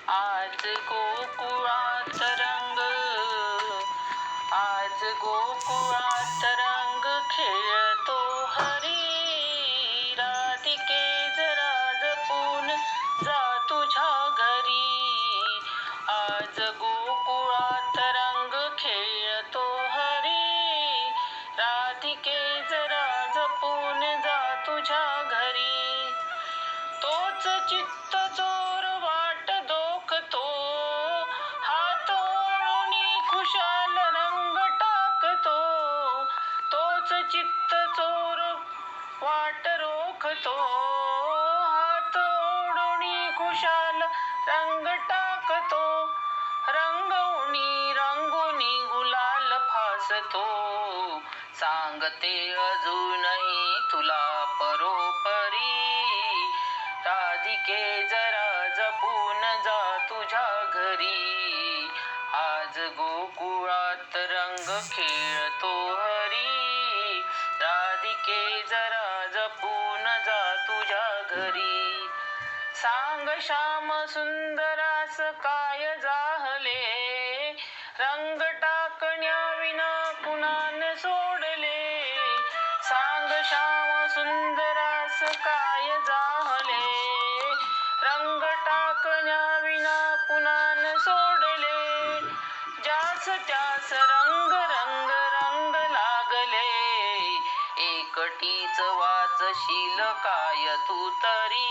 आज गोकुळात रंग, आज गोकुळात रंग खेळतो हरी. राधिके जरा जपून जा तुझ्या घरी. आज गोकुळात रंग खेळतो हरी. राधिके जरा जपून जा तुझ्या घरी. तोच चित्त चोर वाट दोखतो, हात ओढुनी खुशाल रंग टाकतो. तोच चित्त चोर वाट रोखतो, हात ओढुनी खुशाल रंग टाकतो. रंगुनी गुलाल फासतो, सांगते अजूनही तुला परोपरी. राधिके जरा जपून जा तुझ्या घरी. आज गोकुळात रंग खेळतो हरी. राधिके जरा जपून जा तुझ्या घरी. सांग श्याम सुंदरास काय जाहले, रंग टाकण्याविना कुणान सोडले. सांग श्याम सुंदरास काय जाहले, रंग टाकण्याविना कुणान सोडले. ज्यास त्यास रंग रंग रंग लागले, एकटीच वाचशील काय तू तरी.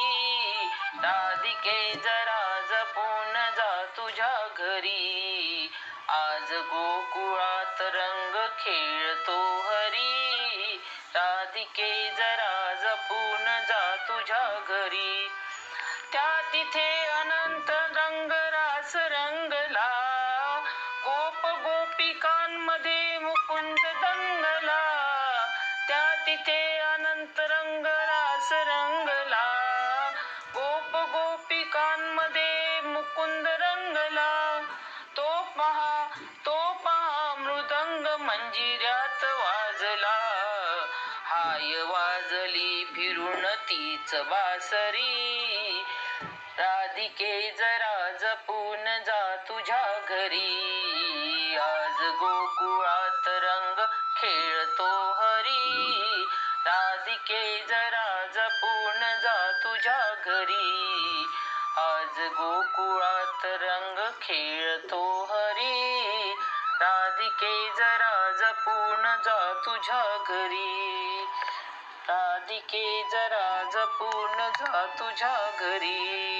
राधिके जरा जपून जा तुझ्या घरी. आज गोकुळात रंग खेळतो हरी. राधिके जरा जपून जा तुझ्या घरी. त्या तिथे अनंत रंगरास रंगला, गोप गोपिकांमध्ये मुकुंद दंगला. त्या तिथे अनंत रंगरास रंगला, गोप गोपिकांमध्ये मुकुंद रंगला. तो पहा मृदंग मंजिऱ्यात वाजला, हाय वाजली फिरून तीच बासरी. राधिके जरा जपून जा तुझ्या घरी. आज गोकुळात रंग खेळतो हरी. राधिके जरा जपून जा तुझ्या घरी. आज गोकुळात रंग खेळतो हरी. राधिके जरा जपून जा तुझ्या घरी. राधिके जरा जपून जा तुझ्या घरी.